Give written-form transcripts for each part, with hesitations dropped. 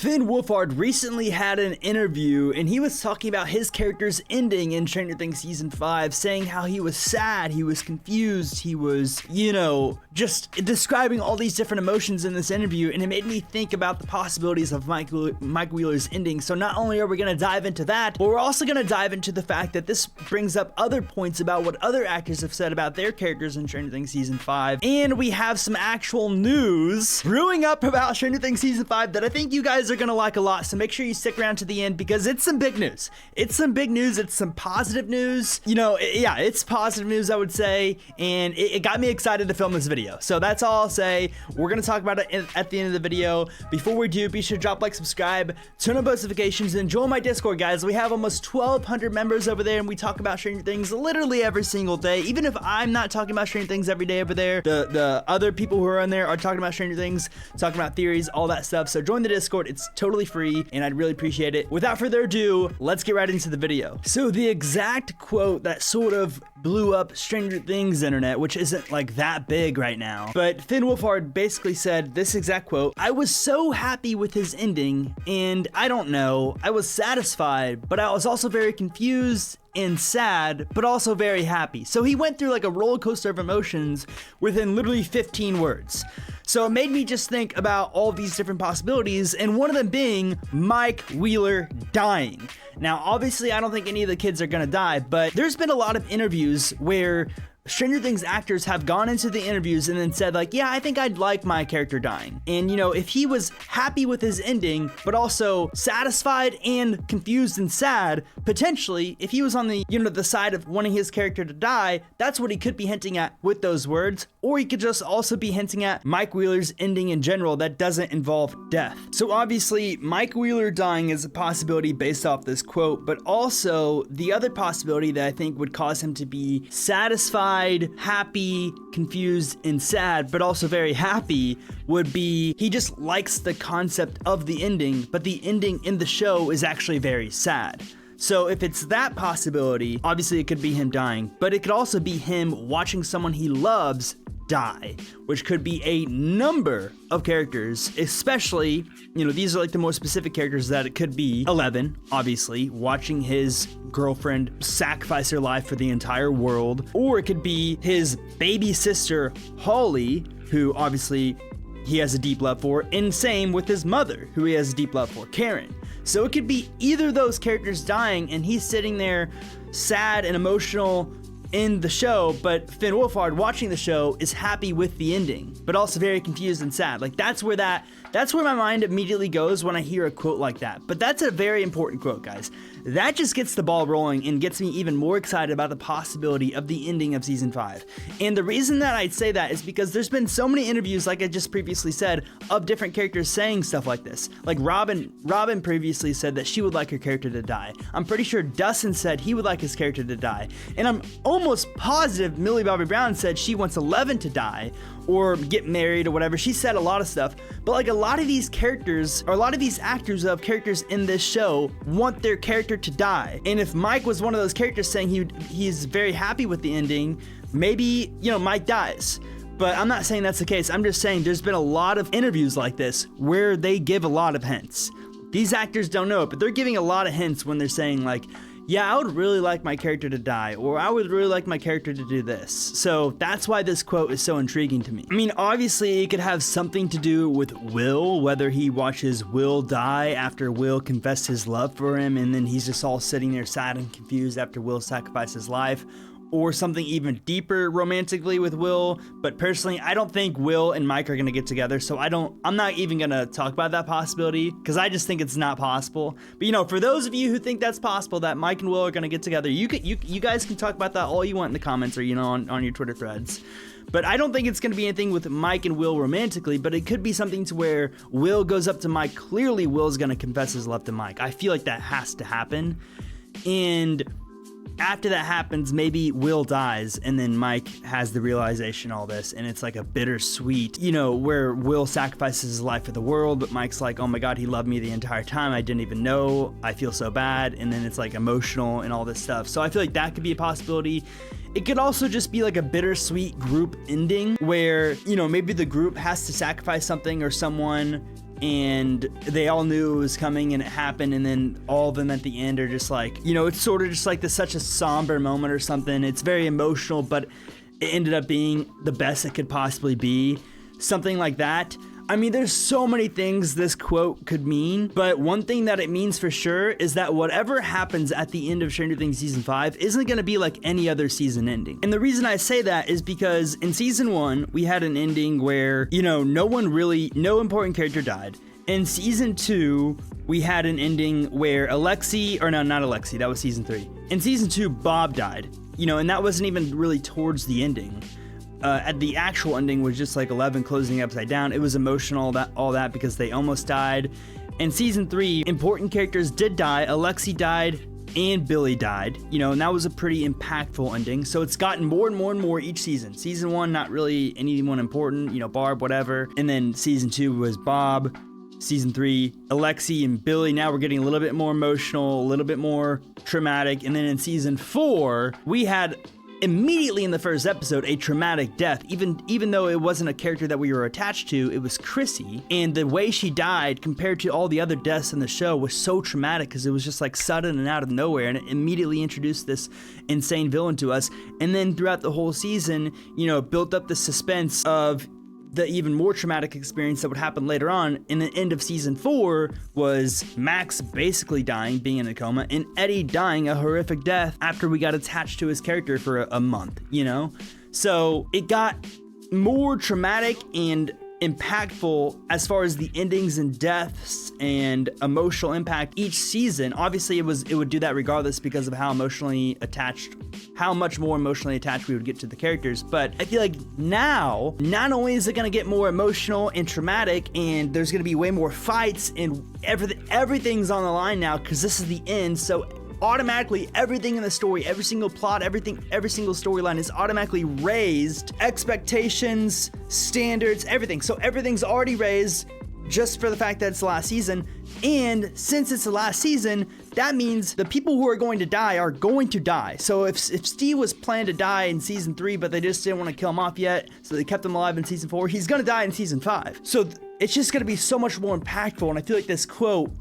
Finn Wolfhard recently had an interview and he was talking about his character's ending in Stranger Things Season 5, saying how he was sad, he was confused, he was, just describing all these different emotions in this interview, and it made me think about the possibilities of Mike Wheeler's ending. So not only are we going to dive into that, but we're also going to dive into the fact that this brings up other points about what other actors have said about their characters in Stranger Things Season 5, and we have some actual news brewing up about Stranger Things Season 5 that I think you guys are gonna like a lot, so make sure you stick around to the end because it's some big news. It's some big news, it's some positive news. It's positive news, I would say, and it got me excited to film this video. So that's all I'll say. We're gonna talk about it at the end of the video. Before we do, be sure to drop like, subscribe, turn on notifications, and join my Discord, guys. We have almost 1,200 members over there, and we talk about Stranger Things literally every single day. Even if I'm not talking about Stranger Things every day over there, the other people who are on there are talking about Stranger Things, talking about theories, all that stuff. So join the Discord. It's totally free and I'd really appreciate it. Without further ado, let's get right into the video. So the exact quote that sort of blew up Stranger Things internet, which isn't like that big right now, but Finn Wolfhard basically said this exact quote: "I was so happy with his ending, and I don't know, I was satisfied, but I was also very confused and sad, but also very happy." So he went through like a roller coaster of emotions within literally 15 words. So it made me just think about all these different possibilities, and one of them being Mike Wheeler dying. Now, obviously, I don't think any of the kids are gonna die, but there's been a lot of interviews where Stranger Things actors have gone into the interviews and then said like, yeah, I think I'd like my character dying. And if he was happy with his ending, but also satisfied and confused and sad, potentially, if he was on the, the side of wanting his character to die, that's what he could be hinting at with those words. Or he could just also be hinting at Mike Wheeler's ending in general that doesn't involve death. So obviously, Mike Wheeler dying is a possibility based off this quote, but also the other possibility that I think would cause him to be satisfied, happy, confused, and sad, but also very happy, would be he just likes the concept of the ending, but the ending in the show is actually very sad. So if it's that possibility, obviously it could be him dying, but it could also be him watching someone he loves die, which could be a number of characters, especially, these are like the more specific characters that it could be. 11, obviously, watching his girlfriend sacrifice her life for the entire world, or it could be his baby sister, Holly, who obviously he has a deep love for, and same with his mother, who he has a deep love for, Karen. So it could be either of those characters dying, and he's sitting there sad and emotional in the show, but Finn Wolfhard watching the show is happy with the ending, but also very confused and sad. Like that's where my mind immediately goes when I hear a quote like that. But that's a very important quote, guys. That just gets the ball rolling and gets me even more excited about the possibility of the ending of Season 5. And the reason that I'd say that is because there's been so many interviews, like I just previously said, of different characters saying stuff like this. Like Robin previously said that she would like her character to die. I'm pretty sure Dustin said he would like his character to die. And I'm almost positive Millie Bobby Brown said she wants 11 to die or get married or whatever. She said a lot of stuff, but like a lot of these characters, or a lot of these actors of characters in this show want their character to die. And if Mike was one of those characters saying he's very happy with the ending, maybe, Mike dies. But I'm not saying that's the case. I'm just saying there's been a lot of interviews like this where they give a lot of hints. These actors don't know it, but they're giving a lot of hints when they're saying like, yeah, I would really like my character to die, or I would really like my character to do this. So that's why this quote is so intriguing to me. I mean, obviously it could have something to do with Will, whether he watches Will die after Will confessed his love for him, and then he's just all sitting there sad and confused after Will sacrificed his life, or something even deeper romantically with Will. But personally, I don't think Will and Mike are gonna get together, so I'm not even gonna talk about that possibility, because I just think it's not possible. But for those of you who think that's possible, that Mike and Will are gonna get together, you guys can talk about that all you want in the comments, or on your Twitter threads. But I don't think it's gonna be anything with Mike and Will romantically, but it could be something to where Will goes up to Mike. Clearly Will's gonna confess his love to Mike. I feel like that has to happen. And after that happens, maybe Will dies, and then Mike has the realization all this, and it's like a bittersweet, where Will sacrifices his life for the world, but Mike's like, oh my god, he loved me the entire time, I didn't even know, I feel so bad, and then it's like emotional and all this stuff. So I feel like that could be a possibility. It could also just be like a bittersweet group ending where, maybe the group has to sacrifice something or someone and they all knew it was coming and it happened, and then all of them at the end are just like, you know, it's sort of just like such a somber moment or something. It's very emotional, but it ended up being the best it could possibly be. Something like that. I mean, there's so many things this quote could mean, but one thing that it means for sure is that whatever happens at the end of Stranger Things Season 5 isn't going to be like any other season ending. And the reason I say that is because in Season 1, we had an ending where, you know, no important character died. In Season 2, we had an ending where not Alexi, that was Season 3. In Season 2, Bob died, you know, and that wasn't even really towards the ending. At the actual ending was just like 11 closing upside down. It was emotional, all that because they almost died. In Season 3, important characters did die. Alexi died and Billy died, you know, and that was a pretty impactful ending. So it's gotten more and more and more each season. Season 1, not really anyone important, you know, Barb, whatever. And then Season 2 was Bob. Season 3, Alexi and Billy. Now we're getting a little bit more emotional, a little bit more traumatic. And then in Season 4, we had immediately in the first episode a traumatic death. Even though it wasn't a character that we were attached to, it was Chrissy, and the way she died compared to all the other deaths in the show was so traumatic because it was just like sudden and out of nowhere, and it immediately introduced this insane villain to us. And then throughout the whole season, you know, built up the suspense of the even more traumatic experience that would happen later on. In the end of Season 4 was Max basically dying, being in a coma, and Eddie dying a horrific death after we got attached to his character for a month, you know? So it got more traumatic and impactful as far as the endings and deaths and emotional impact each season. Obviously it would do that regardless because of how much more emotionally attached we would get to the characters. But I feel like now, not only is it going to get more emotional and traumatic, and there's going to be way more fights and everything's on the line now because this is the end. So automatically everything in the story, every single plot, every single storyline is automatically raised. Expectations, standards, everything. So everything's already raised just for the fact that it's the last season. And since it's the last season, that means the people who are going to die are going to die. So if Steve was planned to die in Season 3, but they just didn't want to kill him off yet, so they kept him alive in Season 4, he's going to die in Season 5. So it's just going to be so much more impactful. And I feel like this quote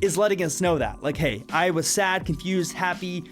is letting us know that, like, hey, I was sad, confused, happy,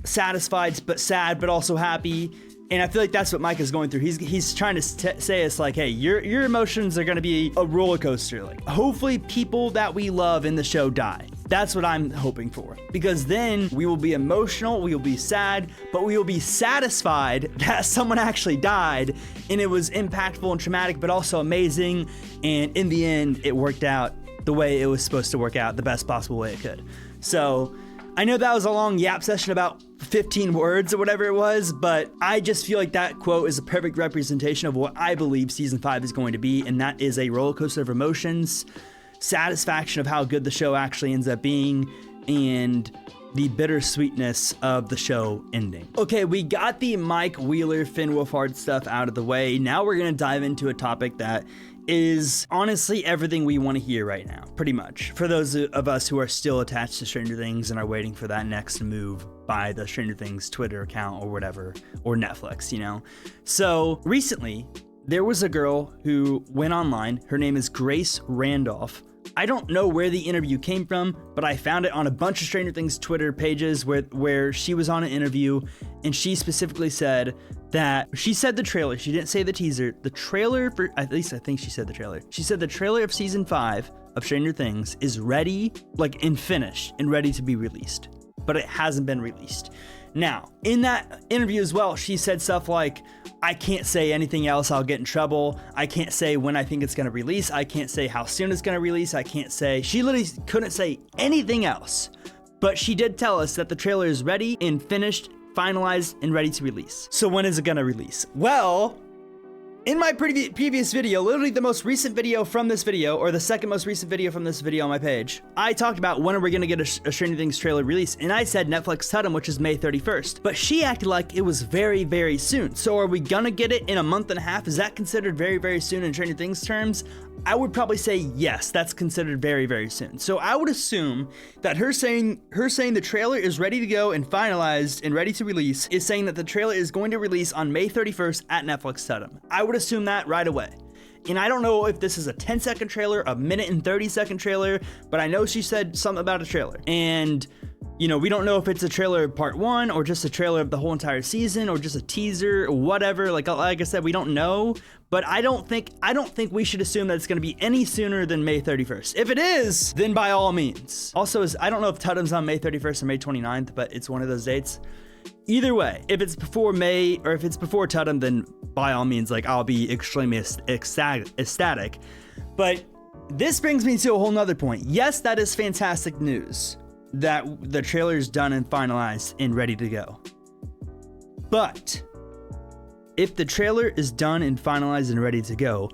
satisfied, but also happy. And I feel like that's what Mike is going through. He's trying to say us like, hey, your emotions are going to be a roller coaster. Like, hopefully people that we love in the show die. That's what I'm hoping for, because then we will be emotional, we will be sad, but we will be satisfied that someone actually died and it was impactful and traumatic, but also amazing. And in the end, it worked out the way it was supposed to work out, the best possible way it could. So I know that was a long yap session about 15 words or whatever it was, but I just feel like that quote is a perfect representation of what I believe Season 5 is going to be, and that is a roller coaster of emotions, satisfaction of how good the show actually ends up being, and the bittersweetness of the show ending. Okay, we got the Mike Wheeler, Finn Wolfhard stuff out of the way. Now we're gonna dive into a topic that is honestly everything we want to hear right now, pretty much. For those of us who are still attached to Stranger Things and are waiting for that next move by the Stranger Things Twitter account or whatever, or Netflix, you know? So recently, there was a girl who went online. Her name is Grace Randolph. I don't know where the interview came from, but I found it on a bunch of Stranger Things Twitter pages where she was on an interview, and she specifically said that she said the trailer. She didn't say the teaser. The trailer for, at least I think she said the trailer. She said the trailer of Season 5 of Stranger Things is ready, like, and finished and ready to be released, but it hasn't been released. Now, in that interview as well, she said stuff like, I can't say anything else, I'll get in trouble. I can't say when I think it's going to release. I can't say how soon it's going to release. I can't say, she literally couldn't say anything else. But she did tell us that the trailer is ready and finished, finalized, and ready to release. So when is it going to release? Well, in my previous video, literally the most recent video from this video, or the second most recent video from this video on my page, I talked about when are we gonna get a Stranger Things trailer release, and I said Netflix told them, which is May 31st. But she acted like it was very, very soon. So are we gonna get it in a month and a half? Is that considered very, very soon in Stranger Things terms? I would probably say yes, that's considered very, very soon. So I would assume that her saying the trailer is ready to go and finalized and ready to release is saying that the trailer is going to release on May 31st at Netflix Tudum. I would assume that right away. And I don't know if this is a 10-second trailer, a minute and 30-second trailer, but I know she said something about a trailer. And, you know, we don't know if it's a trailer of part 1 or just a trailer of the whole entire season or just a teaser or whatever. Like I said, we don't know, but I don't think we should assume that it's going to be any sooner than May 31st. If it is, then by all means. Also, I don't know if Tudum's on May 31st or May 29th, but it's one of those dates. Either way, if it's before May or if it's before Tudum, then by all means, like, I'll be extremely ecstatic. But this brings me to a whole nother point. Yes, that is fantastic news that the trailer is done and finalized and ready to go. But if the trailer is done and finalized and ready to go,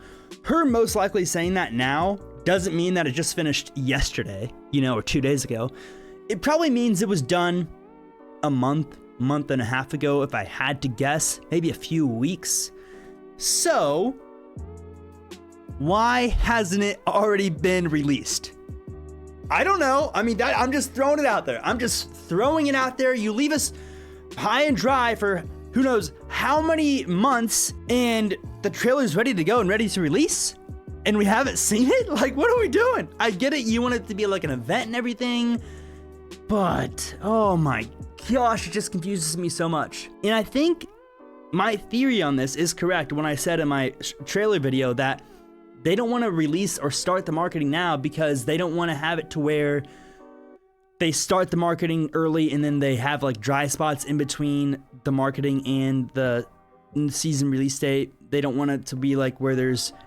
her most likely saying that now doesn't mean that it just finished yesterday, you know, or 2 days ago. It probably means it was done a month and a half ago, if I had to guess, maybe a few weeks. So why hasn't it already been released? I don't know. I mean, I'm just throwing it out there. I'm just throwing it out there. You leave us high and dry for who knows how many months, and the trailer's ready to go and ready to release, and we haven't seen it? Like, what are we doing? I get it. You want it to be like an event and everything, but oh my gosh, it just confuses me so much. And I think my theory on this is correct when I said in my trailer video that they don't want to release or start the marketing now because they don't want to have it to where they start the marketing early and then they have like dry spots in between the marketing and the season release date. They don't want it to be like where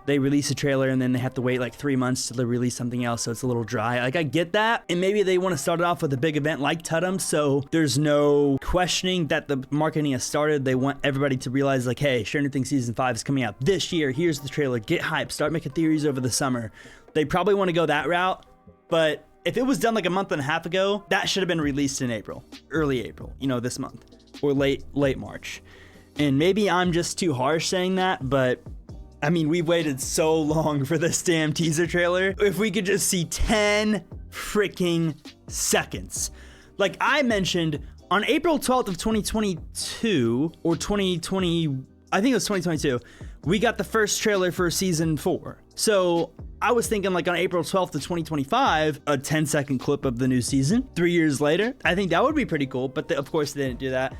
they release a trailer and then they have to wait like 3 months till they release something else, so it's a little dry. Like, I get that, and maybe they want to start it off with a big event like Tudum, so there's no questioning that the marketing has started. They want everybody to realize, like, hey, Stranger Things Season 5 is coming out this year. Here's the trailer. Get hyped. Start making theories over the summer. They probably want to go that route, but if it was done like a month and a half ago, that should have been released in April, early April, you know, this month, or late March. And maybe I'm just too harsh saying that, but I mean, we've waited so long for this damn teaser trailer. If we could just see 10 freaking seconds. Like I mentioned, on April 12th of 2022, or 2020, I think it was 2022, we got the first trailer for season 4. So I was thinking like on April 12th of 2025, a 10-second clip of the new season. 3 years later, I think that would be pretty cool, but of course they didn't do that.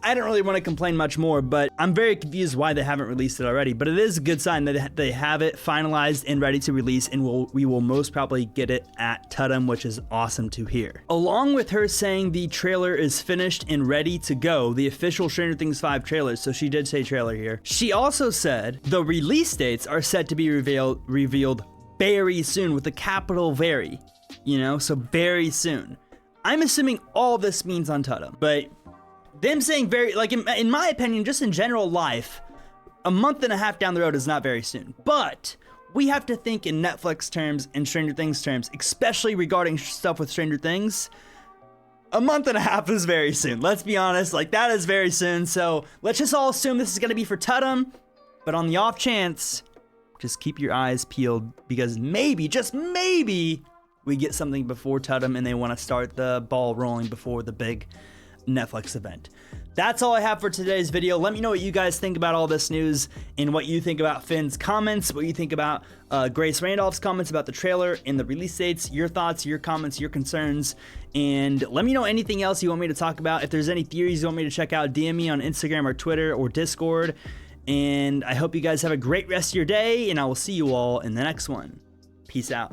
I don't really want to complain much more, but I'm very confused why they haven't released it already. But it is a good sign that they have it finalized and ready to release, and we will most probably get it at Tudum, which is awesome to hear. Along with her saying the trailer is finished and ready to go, the official Stranger Things 5 trailer, so she did say trailer here. She also said the release dates are set to be revealed very soon, with a capital very, you know, so very soon. I'm assuming all this means on Tudum, but them saying very, like, in my opinion, just in general life, a month and a half down the road is not very soon. But we have to think in Netflix terms and Stranger Things terms, especially regarding stuff with Stranger Things. A month and a half is very soon. Let's be honest, like, that is very soon. So let's just all assume this is going to be for Tudum. But on the off chance, just keep your eyes peeled, because maybe, just maybe, we get something before Tudum and they want to start the ball rolling before the big Netflix event. That's all I have for today's video. Let me know what you guys think about all this news and what you think about Finn's comments, what you think about Grace Randolph's comments about the trailer and the release dates, your thoughts, your comments, your concerns, and let me know anything else you want me to talk about. If there's any theories you want me to check out, DM me on Instagram or Twitter or Discord, and I hope you guys have a great rest of your day, and I will see you all in the next one. Peace out.